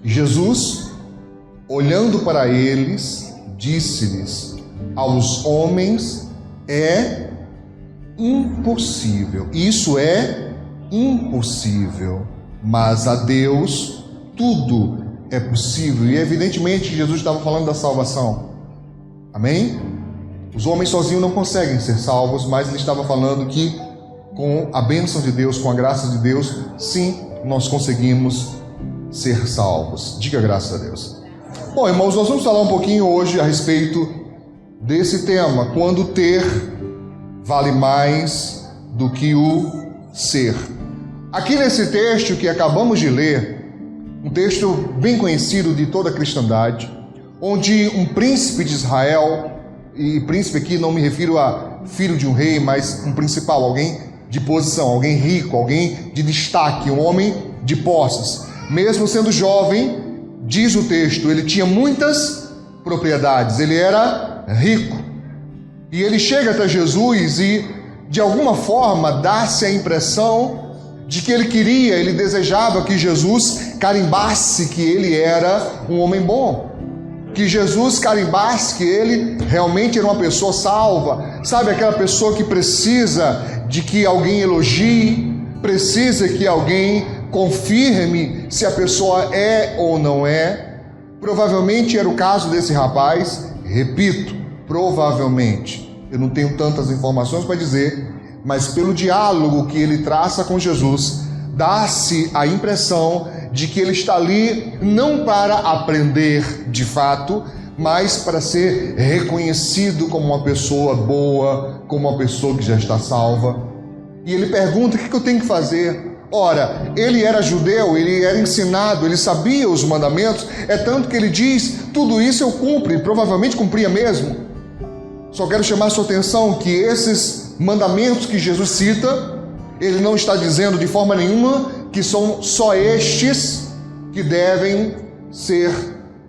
Jesus, olhando para eles, disse-lhes: aos homens é impossível, isso é impossível, mas a Deus tudo é possível. E evidentemente Jesus estava falando da salvação. Amém? Os homens sozinhos não conseguem ser salvos, mas ele estava falando que com a bênção de Deus, com a graça de Deus, sim, nós conseguimos ser salvos. Diga graças a Deus. Bom, irmãos, nós vamos falar um pouquinho hoje a respeito desse tema, quando ter vale mais do que o ser. Aqui nesse texto que acabamos de ler, um texto bem conhecido de toda a cristandade, onde um príncipe de Israel, e príncipe aqui não me refiro a filho de um rei, mas um principal, alguém de posição, alguém rico, alguém de destaque, um homem de posses. Mesmo sendo jovem, diz o texto, ele tinha muitas propriedades, ele era rico. E ele chega até Jesus e, de alguma forma, dá-se a impressão de que ele desejava que Jesus carimbasse que ele era um homem bom. Que Jesus carimbasse que ele realmente era uma pessoa salva. Sabe, aquela pessoa que precisa de que alguém elogie, precisa que alguém confirme se a pessoa é ou não é. Provavelmente era o caso desse rapaz. Repito, provavelmente. Eu não tenho tantas informações para dizer, mas pelo diálogo que ele traça com Jesus, dá-se a impressão de que ele está ali não para aprender de fato, mas para ser reconhecido como uma pessoa boa, como uma pessoa que já está salva. E ele pergunta: o que eu tenho que fazer? Ora, ele era judeu, ele era ensinado, ele sabia os mandamentos, é tanto que ele diz: tudo isso eu cumpro, e provavelmente cumpria mesmo. Só quero chamar a sua atenção que esses mandamentos que Jesus cita, ele não está dizendo de forma nenhuma que são só estes que devem ser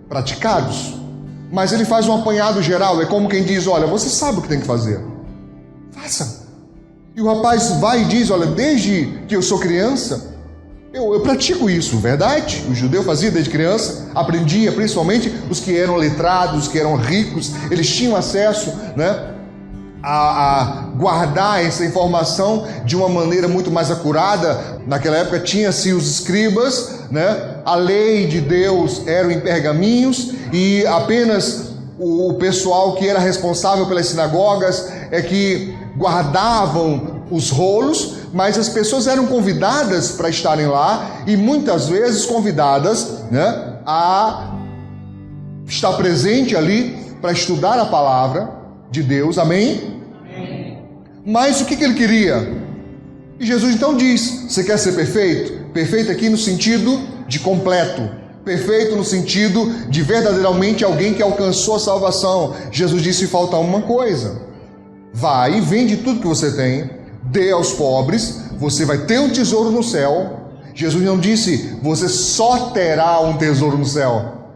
praticados. Mas ele faz um apanhado geral, é como quem diz: olha, você sabe o que tem que fazer, faça. E o rapaz vai e diz: olha, desde que eu sou criança, eu pratico isso, verdade? O judeu fazia desde criança, aprendia, principalmente os que eram letrados, os que eram ricos, eles tinham acesso, a guardar essa informação de uma maneira muito mais acurada. Naquela época tinha-se os escribas, a lei de Deus era em pergaminhos, e apenas o pessoal que era responsável pelas sinagogas é que guardavam os rolos, mas as pessoas eram convidadas para estarem lá, e muitas vezes convidadas a estar presente ali para estudar a palavra de Deus. Amém? Mas o que ele queria? E Jesus então diz: você quer ser perfeito? Perfeito aqui no sentido de completo, perfeito no sentido de verdadeiramente alguém que alcançou a salvação. Jesus disse: falta uma coisa. Vai e vende tudo que você tem, dê aos pobres, você vai ter um tesouro no céu. Jesus não disse: você só terá um tesouro no céu.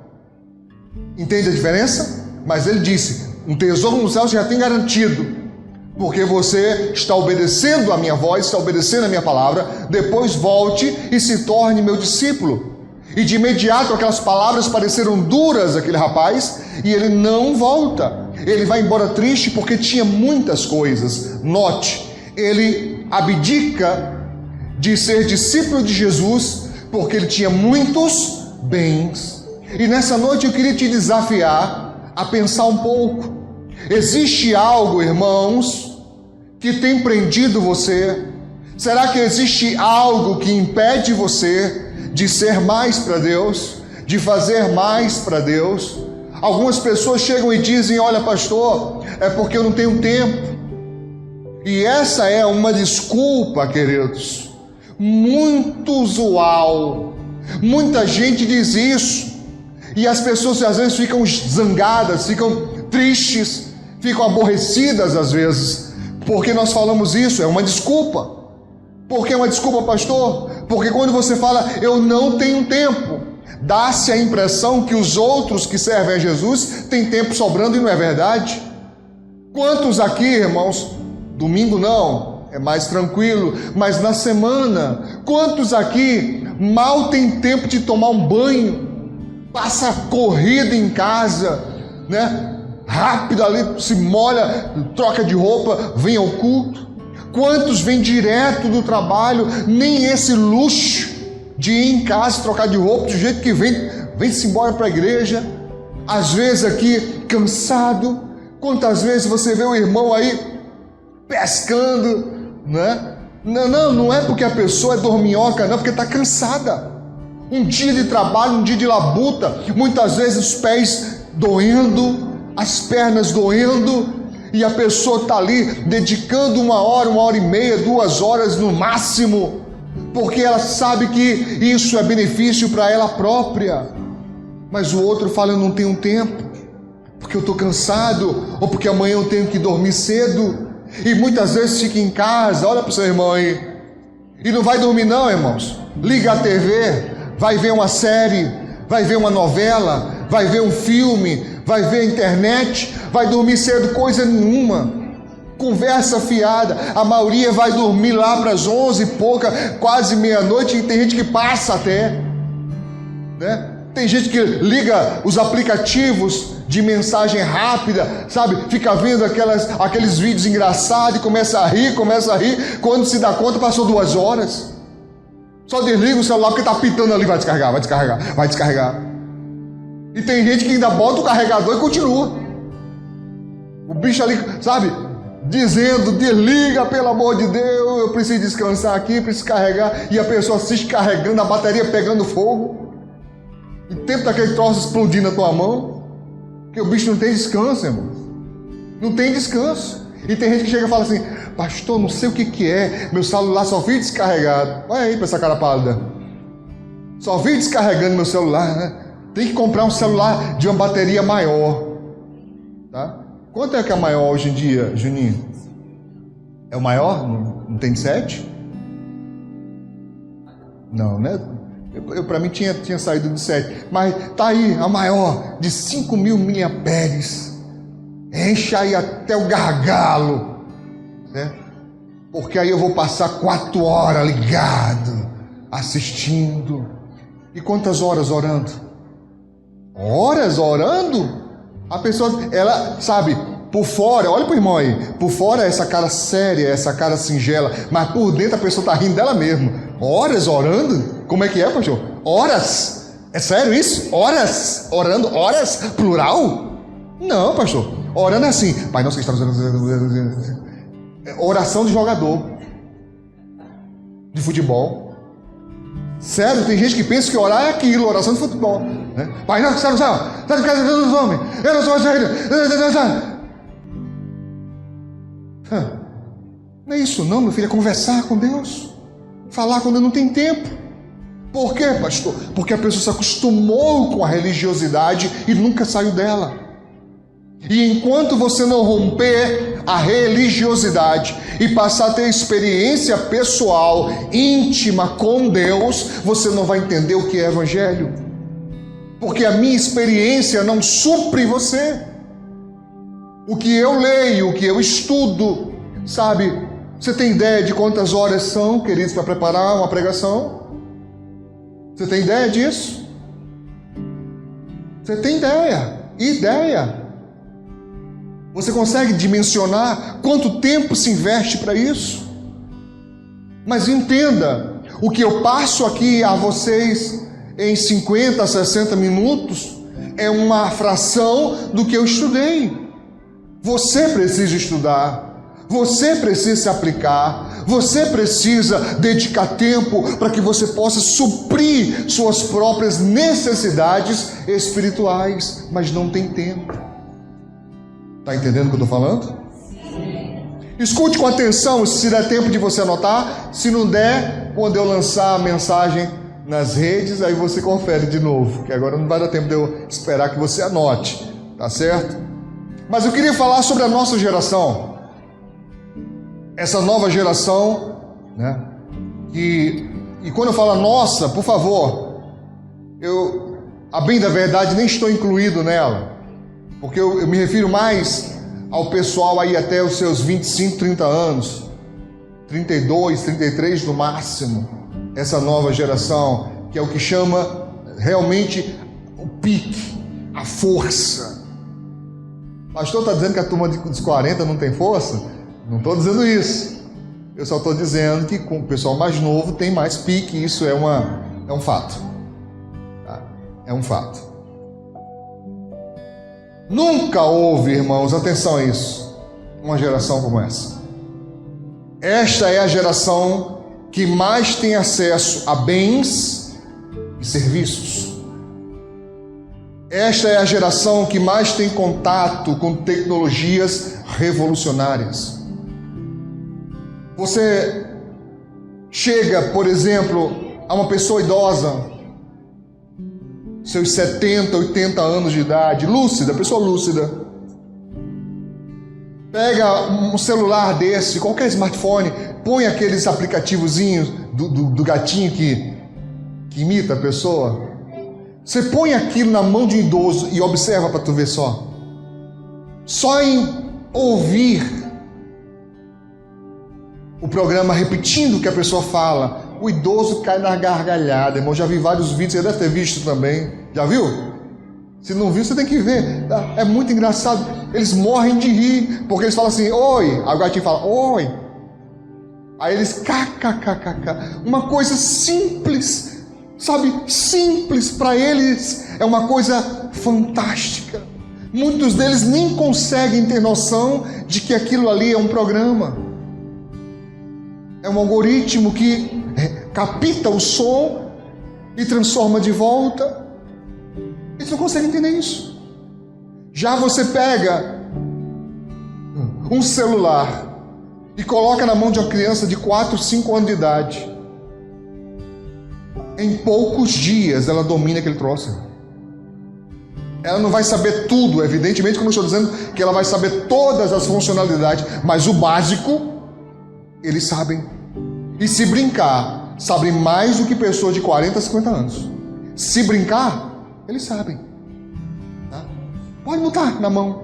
Entende a diferença? Mas ele disse: um tesouro no céu você já tem garantido, porque você está obedecendo a minha voz, está obedecendo a minha palavra. Depois volte e se torne meu discípulo. E de imediato aquelas palavras pareceram duras àquele rapaz, e ele não volta. Ele vai embora triste porque tinha muitas coisas. Note, ele abdica de ser discípulo de Jesus porque ele tinha muitos bens. E nessa noite eu queria te desafiar a pensar um pouco. Existe algo, irmãos, que tem prendido você? Será que existe algo que impede você de ser mais para Deus, de fazer mais para Deus? Algumas pessoas chegam e dizem: olha, pastor, é porque eu não tenho tempo. E essa é uma desculpa, queridos, muito usual. Muita gente diz isso, e as pessoas às vezes ficam zangadas, ficam tristes, ficam aborrecidas às vezes, porque nós falamos isso. É uma desculpa. Por que uma desculpa, pastor? Porque quando você fala eu não tenho tempo, dá-se a impressão que os outros que servem a Jesus têm tempo sobrando, e não é verdade. Quantos aqui, irmãos, domingo não, é mais tranquilo, mas na semana, quantos aqui mal tem tempo de tomar um banho? passa corrida em casa, né? Rápido ali, se molha, troca de roupa, vem ao culto. Quantos vêm direto do trabalho, nem esse luxo de ir em casa, trocar de roupa, do jeito que vem-se embora para a igreja, às vezes aqui cansado. Quantas vezes você vê o irmão aí pescando, né? Não é porque a pessoa é dorminhoca, não, porque está cansada. Um dia de trabalho, um dia de labuta, muitas vezes os pés doendo, as pernas doendo, e a pessoa está ali dedicando 1 hora, 1 hora e meia, 2 horas no máximo, porque ela sabe que isso é benefício para ela própria. Mas o outro fala: eu não tenho tempo, porque eu estou cansado, ou porque amanhã eu tenho que dormir cedo. E muitas vezes fica em casa, olha para o seu irmão aí, e não vai dormir não, irmãos. Liga a TV, vai ver uma série, vai ver uma novela, vai ver um filme, vai ver a internet, vai dormir cedo coisa nenhuma. Conversa fiada. A maioria vai dormir lá para as 11 e pouca, quase meia-noite, e tem gente que passa até, né? Tem gente que liga os aplicativos de mensagem rápida, sabe? Fica vendo aqueles vídeos engraçados e começa a rir. Quando se dá conta, passou 2 horas. Só desliga o celular porque está pitando ali, vai descarregar. E tem gente que ainda bota o carregador e continua. O bicho ali, sabe? Dizendo: desliga, pelo amor de Deus, eu preciso descansar aqui, preciso carregar. E a pessoa assiste carregando, a bateria pegando fogo. E o tempo daquele troço explodindo na tua mão. Porque o bicho não tem descanso, irmão. Não tem descanso. E tem gente que chega e fala assim: pastor, não sei o que é, meu celular só vive descarregado. Olha aí para essa cara pálida. Só vive descarregando meu celular, né? Tem que comprar um celular de uma bateria maior. Tá? Quanto é que é maior hoje em dia, Juninho? É o maior? Não tem 7? Não, né? Eu para mim tinha saído de 7. Mas tá aí, a maior, de 5.000 miliamperes. Enche aí até o gargalo, né? Porque aí eu vou passar 4 horas ligado, assistindo. E quantas horas orando? Horas orando? A pessoa, ela sabe, por fora, olha para o irmão aí, por fora é essa cara séria, essa cara singela, mas por dentro a pessoa está rindo dela mesma. Horas orando? Como é que é, pastor? Horas? É sério isso? Horas? Orando? Horas? Plural? Não, pastor. Orando é assim: Pai nosso que está nos... Oração de jogador de futebol. Sério, tem gente que pensa que orar é aquilo, oração de futebol, né? Pai nosso que está no céu, está no casa dos homens, eu não sou a saída. Não é isso não, meu filho, é conversar com Deus, falar quando não tem tempo. Por quê, pastor? Porque a pessoa se acostumou com a religiosidade e nunca saiu dela. E enquanto você não romper a religiosidade e passar a ter experiência pessoal, íntima com Deus, você não vai entender o que é evangelho. Porque a minha experiência não supre você. O que eu leio, o que eu estudo, sabe? Você tem ideia de quantas horas são, queridos, para preparar uma pregação? Você tem ideia disso? Você tem ideia? Você consegue dimensionar quanto tempo se investe para isso? Mas entenda, o que eu passo aqui a vocês em 50, 60 minutos é uma fração do que eu estudei. Você precisa estudar, você precisa se aplicar, você precisa dedicar tempo para que você possa suprir suas próprias necessidades espirituais, mas não tem tempo. Está entendendo o que eu estou falando? Escute com atenção, se der tempo de você anotar. Se não der, quando eu lançar a mensagem nas redes, aí você confere de novo, que agora não vai dar tempo de eu esperar que você anote, tá certo? Mas eu queria falar sobre a nossa geração, essa nova geração, né? E quando eu falo nossa, por favor, eu, a bem da verdade, nem estou incluído nela, porque eu me refiro mais ao pessoal aí até os seus 25, 30 anos, 32, 33 no máximo, essa nova geração, que é o que chama realmente o pique, a força. O pastor está dizendo que a turma dos 40 não tem força? Não estou dizendo isso. Eu só estou dizendo que com o pessoal mais novo tem mais pique. Isso é um fato. Tá? É um fato. Nunca houve, irmãos, atenção a isso, uma geração como essa. Esta é a geração que mais tem acesso a bens e serviços. Esta é a geração que mais tem contato com tecnologias revolucionárias. Você chega, por exemplo, a uma pessoa idosa, seus 70, 80 anos de idade, lúcida, pessoa lúcida, pega um celular desse, qualquer smartphone, põe aqueles aplicativozinhos do gatinho que imita a pessoa. Você põe aquilo na mão de um idoso e observa para tu ver só. Só em ouvir o programa repetindo o que a pessoa fala, o idoso cai na gargalhada. Irmão, já vi vários vídeos, você deve ter visto também. Já viu? Se não viu, você tem que ver. É muito engraçado. Eles morrem de rir, porque eles falam assim, oi. Aí o gatinho fala, oi. Aí eles, kkkk. Uma coisa simples, sabe? Simples para eles é uma coisa fantástica. Muitos deles nem conseguem ter noção de que aquilo ali é um programa. É um algoritmo que capta o som e transforma de volta. Eles não conseguem entender isso. Já você pega um celular e coloca na mão de uma criança de 4, 5 anos de idade. Em poucos dias ela domina aquele troço. Ela não vai saber tudo, evidentemente que eu não estou dizendo que ela vai saber todas as funcionalidades, mas o básico eles sabem. E se brincar, sabem mais do que pessoas de 40, 50 anos. Se brincar, eles sabem. Tá? Pode botar na mão.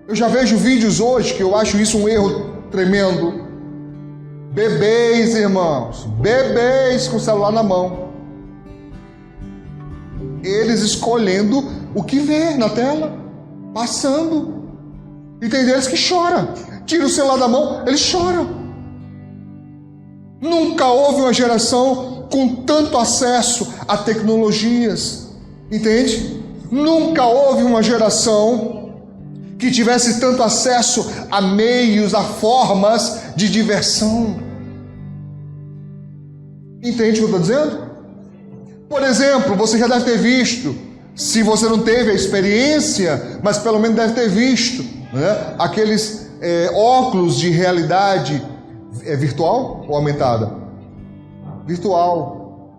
Eu já vejo vídeos hoje que eu acho isso um erro tremendo. Bebês, irmãos, bebês com o celular na mão. Eles escolhendo o que ver na tela, passando. E tem deles que choram. Tira o celular da mão, eles choram. Nunca houve uma geração com tanto acesso a tecnologias, entende? Nunca houve uma geração que tivesse tanto acesso a meios, a formas de diversão. Entende o que eu estou dizendo? Por exemplo, você já deve ter visto, se você não teve a experiência, mas pelo menos deve ter visto, né? Aqueles óculos de realidade virtual ou aumentada? Virtual.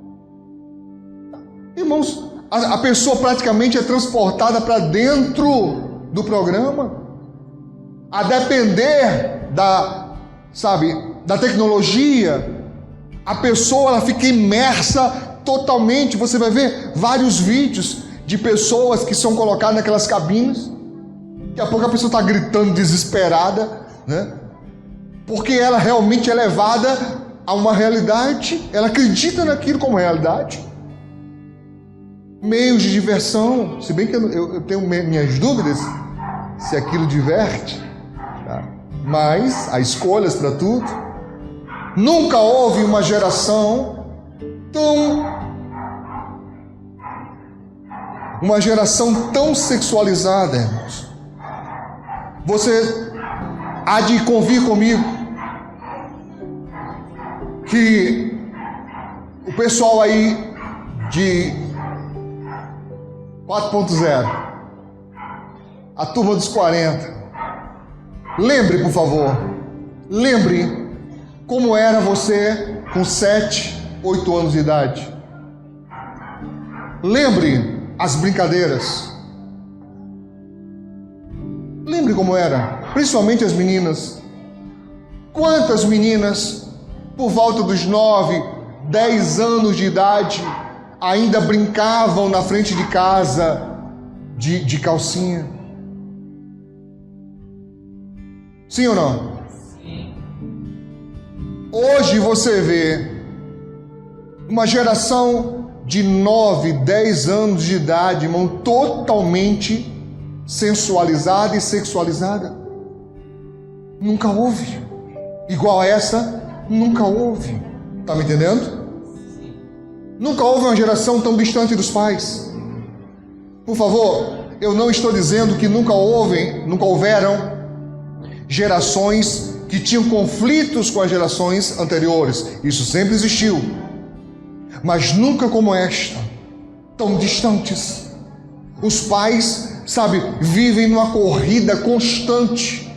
Irmãos, a pessoa praticamente é transportada para dentro do programa. A depender da tecnologia, a pessoa ela fica imersa totalmente. Você vai ver vários vídeos de pessoas que são colocadas naquelas cabines. Daqui a pouco a pessoa está gritando desesperada, né? Porque ela realmente é levada a uma realidade, ela acredita naquilo como realidade. Meios de diversão, se bem que eu tenho minhas dúvidas se aquilo diverte, tá? Mas há escolhas para tudo. Nunca houve uma geração tão sexualizada, irmãos. Você há de convir comigo que o pessoal aí de 4.0, a turma dos 40, lembre, por favor, lembre como era você com 7, 8 anos de idade. Lembre as brincadeiras. Lembre como era, principalmente as meninas. Quantas meninas, por volta dos 9, 10 anos de idade, ainda brincavam na frente de casa de calcinha? Sim ou não? Sim. Hoje você vê uma geração de 9, 10 anos de idade, irmão, totalmente sensualizada e sexualizada. Nunca houve. Igual a essa, nunca houve. Tá me entendendo? Nunca houve uma geração tão distante dos pais. Por favor, eu não estou dizendo que nunca houveram gerações que tinham conflitos com as gerações anteriores. Isso sempre existiu. Mas nunca como esta, tão distantes. Os pais, sabe, vivem numa corrida constante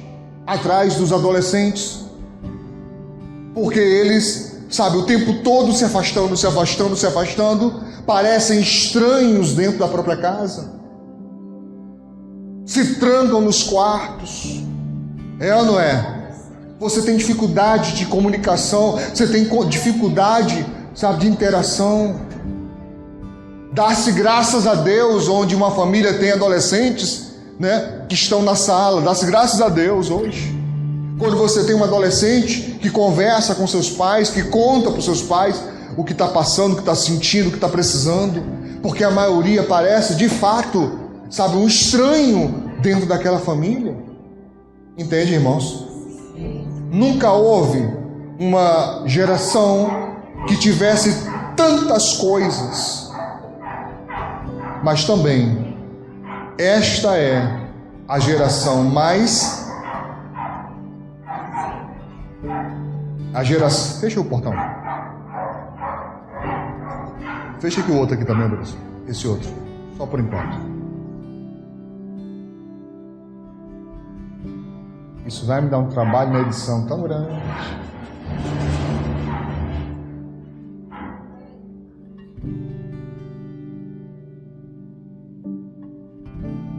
atrás dos adolescentes. Porque eles, sabe, o tempo todo se afastando, parecem estranhos dentro da própria casa. Se trancam nos quartos. É ou não é? Você tem dificuldade de comunicação, você tem dificuldade, sabe, de interação. Dá-se graças a Deus onde uma família tem adolescentes, né, que estão na sala. Dá-se graças a Deus hoje. Quando você tem um adolescente que conversa com seus pais, que conta para os seus pais o que está passando, o que está sentindo, o que está precisando. Porque a maioria parece, de fato, sabe, um estranho dentro daquela família. Entende, irmãos? Nunca houve uma geração que tivesse tantas coisas. Mas também, esta é a geração mais... Fecha o portão. Fecha aqui o outro aqui também, Deus. Esse outro. Só por enquanto. Isso vai me dar um trabalho na edição tão grande.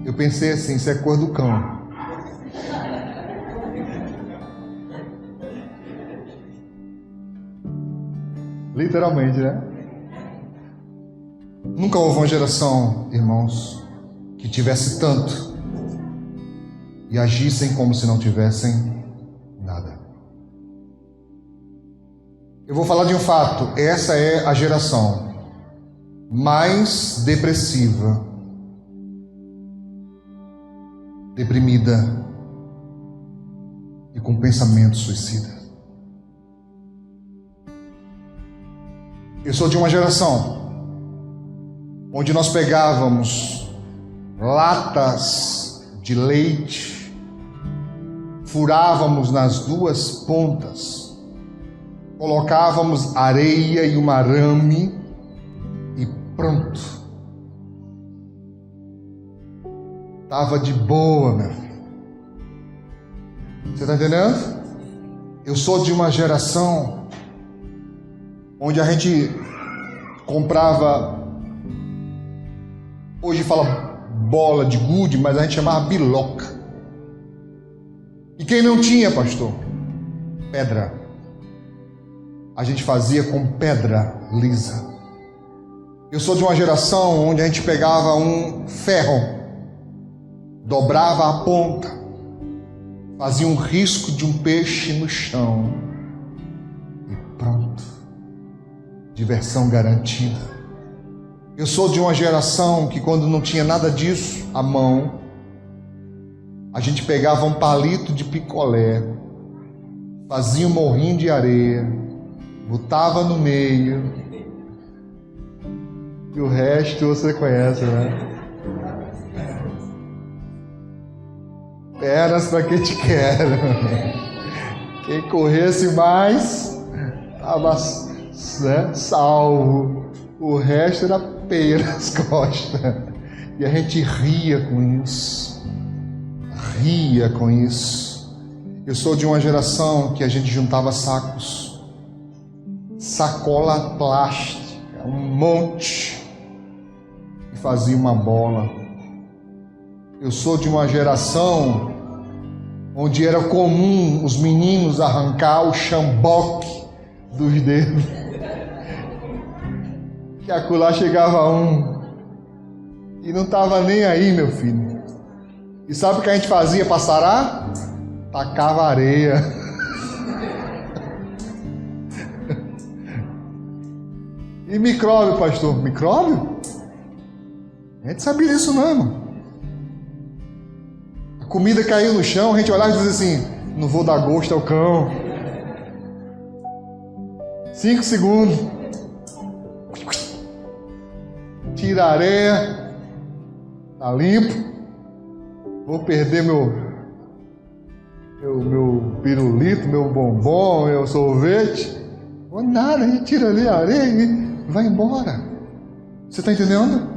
Eu pensei assim, isso é cor do cão. Literalmente, né? Nunca houve uma geração, irmãos, que tivesse tanto e agissem como se não tivessem nada. Eu vou falar de um fato. Essa é a geração mais depressiva, deprimida e com pensamento suicida. Eu sou de uma geração onde nós pegávamos latas de leite, furávamos nas duas pontas, colocávamos areia e um arame e pronto. Tava de boa, meu filho. Você está entendendo? Eu sou de uma geração onde a gente comprava, hoje fala bola de gude, mas a gente chamava biloca. E quem não tinha, pastor? Pedra. A gente fazia com pedra lisa. Eu sou de uma geração onde a gente pegava um ferro, dobrava a ponta, fazia um risco de um peixe no chão e pronto. Diversão garantida. Eu sou de uma geração que quando não tinha nada disso à mão, a gente pegava um palito de picolé, fazia um morrinho de areia, botava no meio e o resto você conhece, né? Pernas para quem te quer. Quem corresse mais estava, né, salvo. O resto era peia nas costas. E a gente ria com isso. Ria com isso. Eu sou de uma geração que a gente juntava sacos, sacola plástica, um monte, e fazia uma bola. Eu sou de uma geração onde era comum os meninos arrancar o chamboque dos dedos. Que acolá chegava um e não estava nem aí, meu filho. E sabe o que a gente fazia para sarar? Tacava areia. E micróbio, pastor? Micróbio? A gente sabia disso não, irmão. A comida caiu no chão, a gente olhava e dizia assim: não vou dar gosto ao cão. 5 segundos. Tira a areia. Tá limpo. Vou perder meu pirulito, meu bombom, meu sorvete. Ou nada, a gente tira ali a areia e vai embora. Você está entendendo?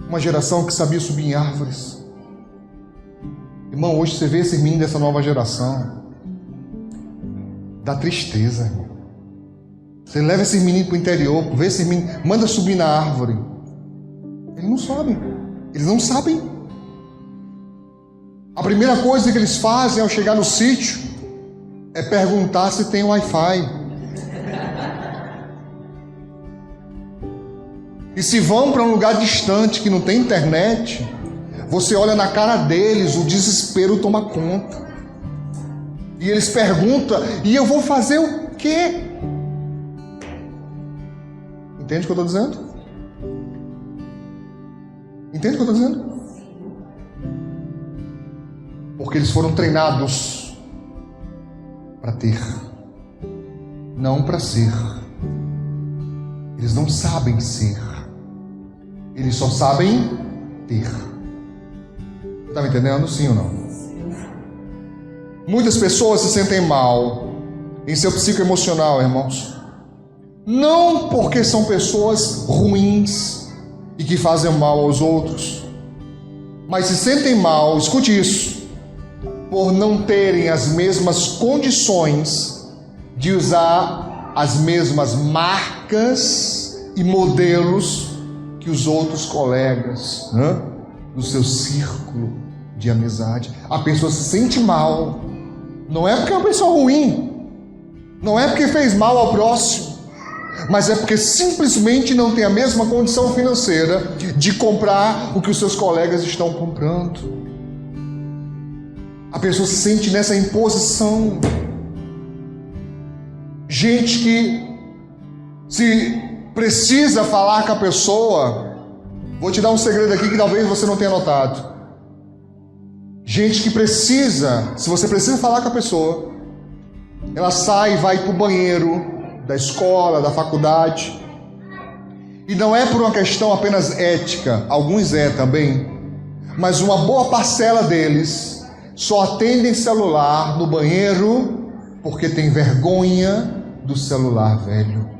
Uma geração que sabia subir em árvores. Irmão, hoje você vê esses meninos dessa nova geração. Dá tristeza, irmão. Você leva esses meninos para o interior, vê esses meninos, manda subir na árvore. Eles não sobem. Eles não sabem. A primeira coisa que eles fazem ao chegar no sítio é perguntar se tem Wi-Fi. E se vão para um lugar distante que não tem internet, você olha na cara deles, o desespero toma conta. E eles perguntam: e eu vou fazer o quê? Entende o que eu estou dizendo? Entende o que eu estou dizendo? Porque eles foram treinados para ter, não para ser. Eles não sabem ser. Eles só sabem ter. Está me entendendo? Sim ou não? Muitas pessoas se sentem mal em seu psicoemocional, irmãos. Não porque são pessoas ruins e que fazem mal aos outros, mas se sentem mal, escute isso, por não terem as mesmas condições de usar as mesmas marcas e modelos que os outros colegas, do seu círculo de amizade. A pessoa se sente mal, não é porque é uma pessoa ruim, não é porque fez mal ao próximo, mas é porque simplesmente não tem a mesma condição financeira de comprar o que os seus colegas estão comprando. A pessoa se sente nessa imposição. Gente que se precisa falar com a pessoa, vou te dar um segredo aqui que talvez você não tenha notado. Gente que precisa, se você precisa falar com a pessoa, ela sai e vai para o banheiro da escola, da faculdade. E não é por uma questão apenas ética, alguns também, mas uma boa parcela deles só atendem celular no banheiro porque tem vergonha do celular velho.